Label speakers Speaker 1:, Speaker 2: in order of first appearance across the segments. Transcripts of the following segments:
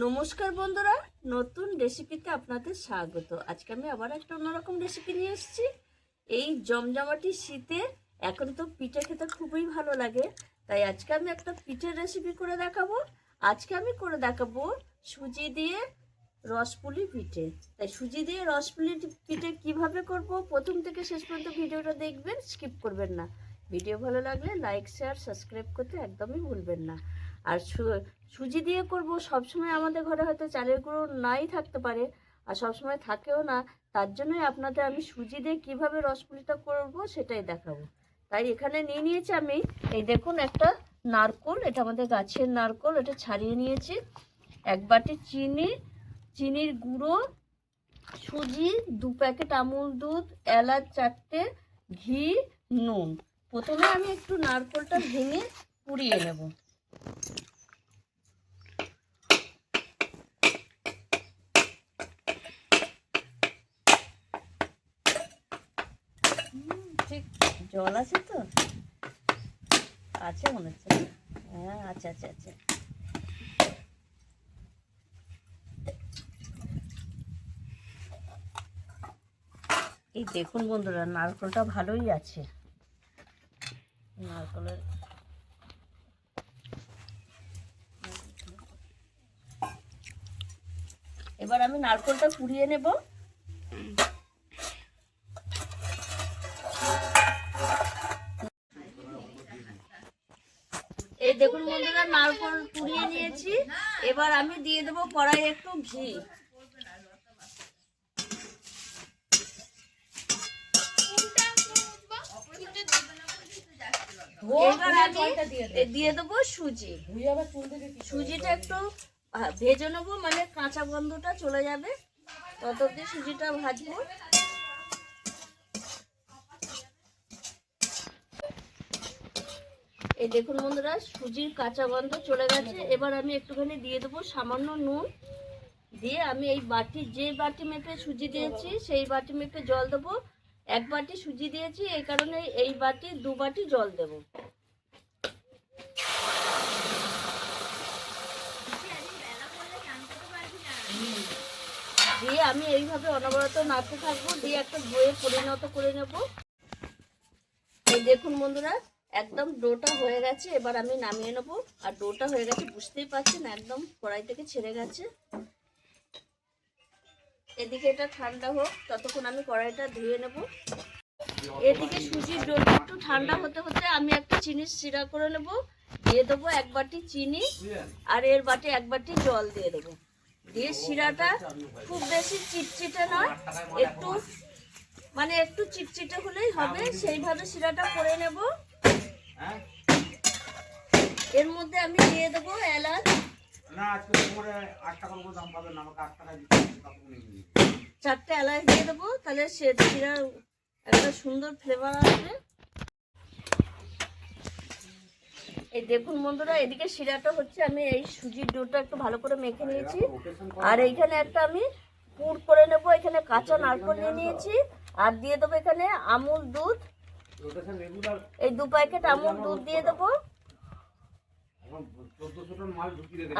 Speaker 1: নমস্কার বন্ধুরা, নতুন রেসিপিতে আপনাদের স্বাগত। আজকে আমি আবার একটা অন্যরকম রেসিপি নিয়ে এসেছি। এই জমজমাটি শীতে এখন তো পিঠে খেতে খুবই ভালো লাগে, তাই আজকে আমি একটা পিঠের রেসিপি করে দেখাবো। আজকে আমি করে দেখাবো সুজি দিয়ে রসপুলি পিঠে। তাই সুজি দিয়ে রসপুলি পিঠে কিভাবে করব, প্রথম থেকে শেষ পর্যন্ত ভিডিওটা দেখবেন, স্কিপ করবেন না। ভিডিও ভালো লাগলে লাইক শেয়ার সাবস্ক্রাইব করতে একদমই ভুলবেন না। আর সুজি দিয়ে করব, সবসময় আমাদের ঘরে হয়তো চালের গুঁড়ো নাই থাকতে পারে, আর সবসময় থাকেও না। তার জন্যই আপনাদের আমি সুজি দিয়ে কীভাবে রসপুলিটা করব সেটাই দেখাবো। তাই এখানে নিয়ে নিয়েছি আমি, এই দেখুন, একটা নারকোল। এটা আমাদের গাছের নারকোল, এটা ছাড়িয়ে নিয়েছি। এক বাটি চিনি, চিনির গুঁড়ো, সুজি, 2 প্যাকেট আমুল দুধ, এলাচ 4টে, ঘি, নুন। প্রথমে আমি একটু নারকোলটা ভেঙে পুড়িয়ে নেব। ঠিক জল আছে তো, আছে মনে হচ্ছে। হ্যাঁ, আচ্ছা আচ্ছা আচ্ছা। এই দেখুন বন্ধুরা, নারকোলটা ভালোই আছে। নারকোলের এবার আমি নারকোলটা পুড়িয়ে নেব। এই দেখুন বন্ধুরা, নারকোল পুড়িয়ে নিয়েছি। এবার আমি দিয়ে দেবো কড়াইয়ে একটু ঘি। এবার আমি দিয়ে দেবো সুজি। সুজিটা একটু ভেজে নেবো, মানে কাঁচা গন্ধটা চলে যাবে, তত অবধি সুজিটা ভাজবো। এই দেখুন বন্ধুরা, সুজির কাঁচা গন্ধ চলে গেছে। এবার আমি একটুখানি দিয়ে দেবো সামান্য নুন। দিয়ে আমি এই বাটি, যে বাটি মেপে সুজি দিয়েছি সেই বাটি মেপে জল দেবো। 1 বাটি সুজি দিয়েছি, এই কারণে এই বাটি 2 বাটি জল দেবো। দিয়ে আমি এইভাবে অনবরত নাড়তে থাকবো, দিয়ে একটা ডোয়ে পরিণত করে নেব। এই দেখুন বন্ধুরা, একদম ডোটা হয়ে গেছে। এবার আমি নামিয়ে নেব। আর ডোটা হয়ে গেছে, বুঝতেই পারছেন, একদম কড়াই থেকে ছেড়ে গেছে। এদিকে এটা ঠান্ডা হোক, ততক্ষণ আমি কড়াইটা ধুয়ে নেব। এদিকে সুজির ডোটা একটু ঠান্ডা হতে হতে আমি একটা চিনির শিরা করে নেব। দিয়ে দেবো 1 বাটি চিনি, আর এর বাটি 1 বাটি জল দিয়ে দেবো। দিয়ে শিরাটা খুব বেশি চিটচিটে নয়, একটু মানে একটু চিটচিটে হলেই হবে, সেইভাবে শিরাটা করে নেব। এর মধ্যে আমি দিয়ে দেবো এলাচ, 4টে এলাচ দিয়ে দেবো, তাহলে শিরার একটা সুন্দর ফ্লেভার আসবে। এই দেখুন বন্ধুরা, এদিকে শিরাটা হচ্ছে, আমি এই সুজির ডোটা একটু ভালো করে মেখে নিয়েছি। আর এইখানে একটা আমি পুর করে নেব। এখানে কাঁচা নারকেল নিয়ে নিয়েছি, আর দিয়ে দেবো এখানে আমুল দুধ। এই 2 প্যাকেট আমুল দুধ দিয়ে দেবো।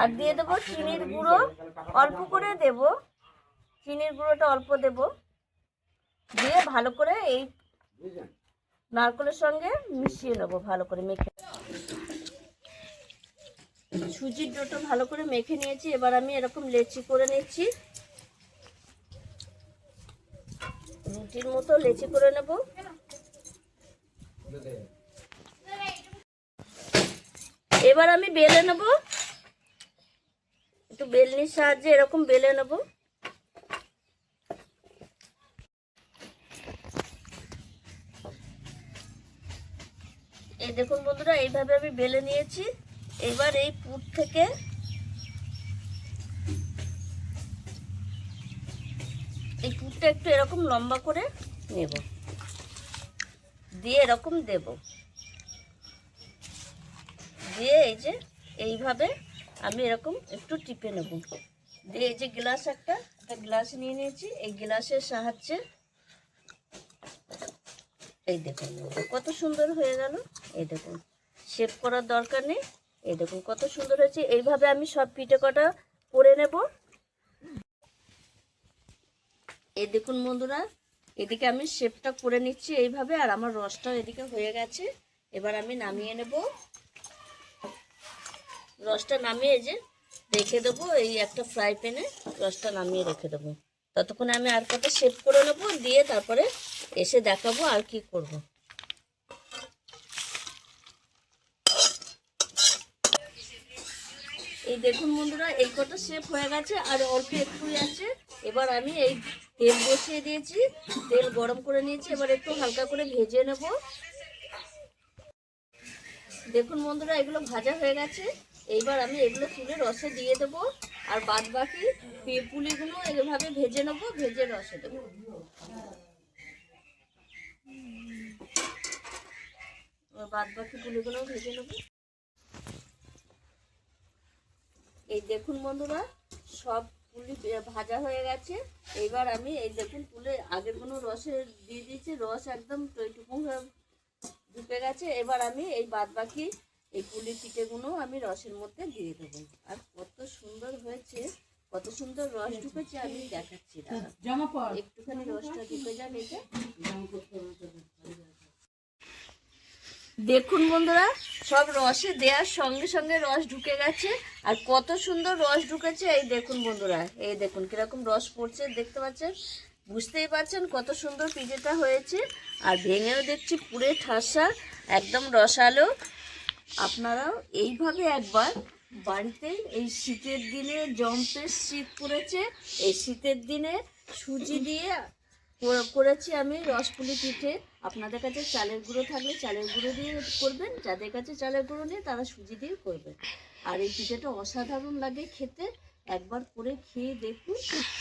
Speaker 1: আর দিয়ে দেবো চিনির গুঁড়ো, অল্প করে দেব, চিনির গুঁড়োটা অল্প দেব। দিয়ে ভালো করে এই নারকেলের সঙ্গে মিশিয়ে নেবো, ভালো করে মেখে। সুজির ডোটা ভালো করে মেখে নিয়েছি। এবার আমি এরকম লেচি করে নিচ্ছি, রুটির মতো লেচি করে নেব। এবার আমি বেলে নেব, একটু বেলনির সাহায্যে এরকম বেলে নেব। এই দেখুন বন্ধুরা, এইভাবে আমি বেলে নিয়েছি। এবার এই পুর থেকে এই পুরটা একটু এরকম লম্বা করে নেব, দিয়ে এরকম দেব। দিয়ে এই যে এইভাবে আমি এরকম একটু টিপে নেব। দিয়ে এই যে গ্লাস, একটা গ্লাস নিয়ে নিয়েছি, এই গ্লাসের সাহায্যে এই দেখুন কত সুন্দর হয়ে গেল। এই দেখুন, শেপ করার দরকার নেই। এই দেখুন কত সুন্দর হয়েছে। এইভাবে আমি সব পিঠে কটা করে নেব। এই দেখুন বন্ধুরা, এদিকে আমি শেপটা করে নিচ্ছি এইভাবে, আর আমার রসটাও এদিকে হয়ে গেছে। এবার আমি নামিয়ে নেব। রসটা নামিয়ে যে রেখে দেবো এই একটা ফ্রাই প্যানে, রসটা নামিয়ে রেখে দেবো। ততক্ষণে আমি আর কটা শেপ করে নেবো, দিয়ে তারপরে এসে দেখাবো আর কি করব। এই দেখুন বন্ধুরা, এই কটা শেপ হয়ে গেছে, আর অল্প একটুই আছে। এবার আমি এই তেল বসিয়ে দিয়েছি, তেল গরম করে নিয়েছি, এবার একটু হালকা করে ভেজে নেব। দেখুন বন্ধুরা, এগুলো ভাজা হয়ে গেছে। এইবার আমি এগুলো তুলে রসে দিয়ে দেবো, আর বাদ বাকি পুলিগুলো এইভাবে ভেজে নেবো, ভেজে রসে দেবো। বাদ বাকি পুলিগুলো ভেজে নেবো। এই দেখুন বন্ধুরা, সব পুলি ভাজা হয়ে গেছে। এবার আমি এই দেখুন পুলে আগের কোনো রসে দিয়ে দিয়েছি, রস একদম টইটুকু হয়ে ঢুকে গেছে। এবার আমি এই বাদ বাকি এই পুলি পিঠেগুলো আমি রসের মধ্যে দিয়ে দেবো। আর কত সুন্দর হয়েছে, কত সুন্দর রস ঢুকেছে আমি দেখাচ্ছি। একটুখানি রসটা ঢুকে যান এটা। দেখুন বন্ধুরা, সব রসে দেওয়ার সঙ্গে সঙ্গে রস ঢুকে গেছে, আর কত সুন্দর রস ঢুকেছে। এই দেখুন বন্ধুরা, এই দেখুন কিরকম রস পড়ছে, দেখতে পাচ্ছেন, বুঝতেই পারছেন কত সুন্দর পিঠেটা হয়েছে। আর ভেঙেও দেখছি পুরে ঠাসা, একদম রসালো। আপনারাও এইভাবে একবার বাড়িতে, এই শীতের দিনে জম্পের শীত পড়েছে, এই শীতের দিনে সুজি দিয়ে করেছি আমি রসপুলি পিঠে। আপনাদের কাছে চালের গুঁড়ো থাকলে চালের গুঁড়ো দিয়ে করবেন, যাদের কাছে চালের গুঁড়ো নেই তারা সুজি দিয়ে করবেন। আর এই পিঠেটা অসাধারণ লাগে খেতে, একবার করে খেয়ে দেখুন,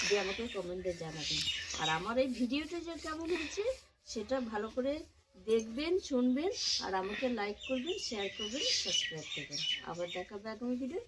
Speaker 1: দিয়ে আমাকে কমেন্টে জানাবেন। আর আমার এই ভিডিওটা যে কেমন হয়েছে সেটা ভালো করে দেখবেন, শুনবেন, আর আমাকে লাইক করবেন, শেয়ার করবেন, সাবস্ক্রাইব করবেন। আবার দেখাবে আগামী ভিডিও।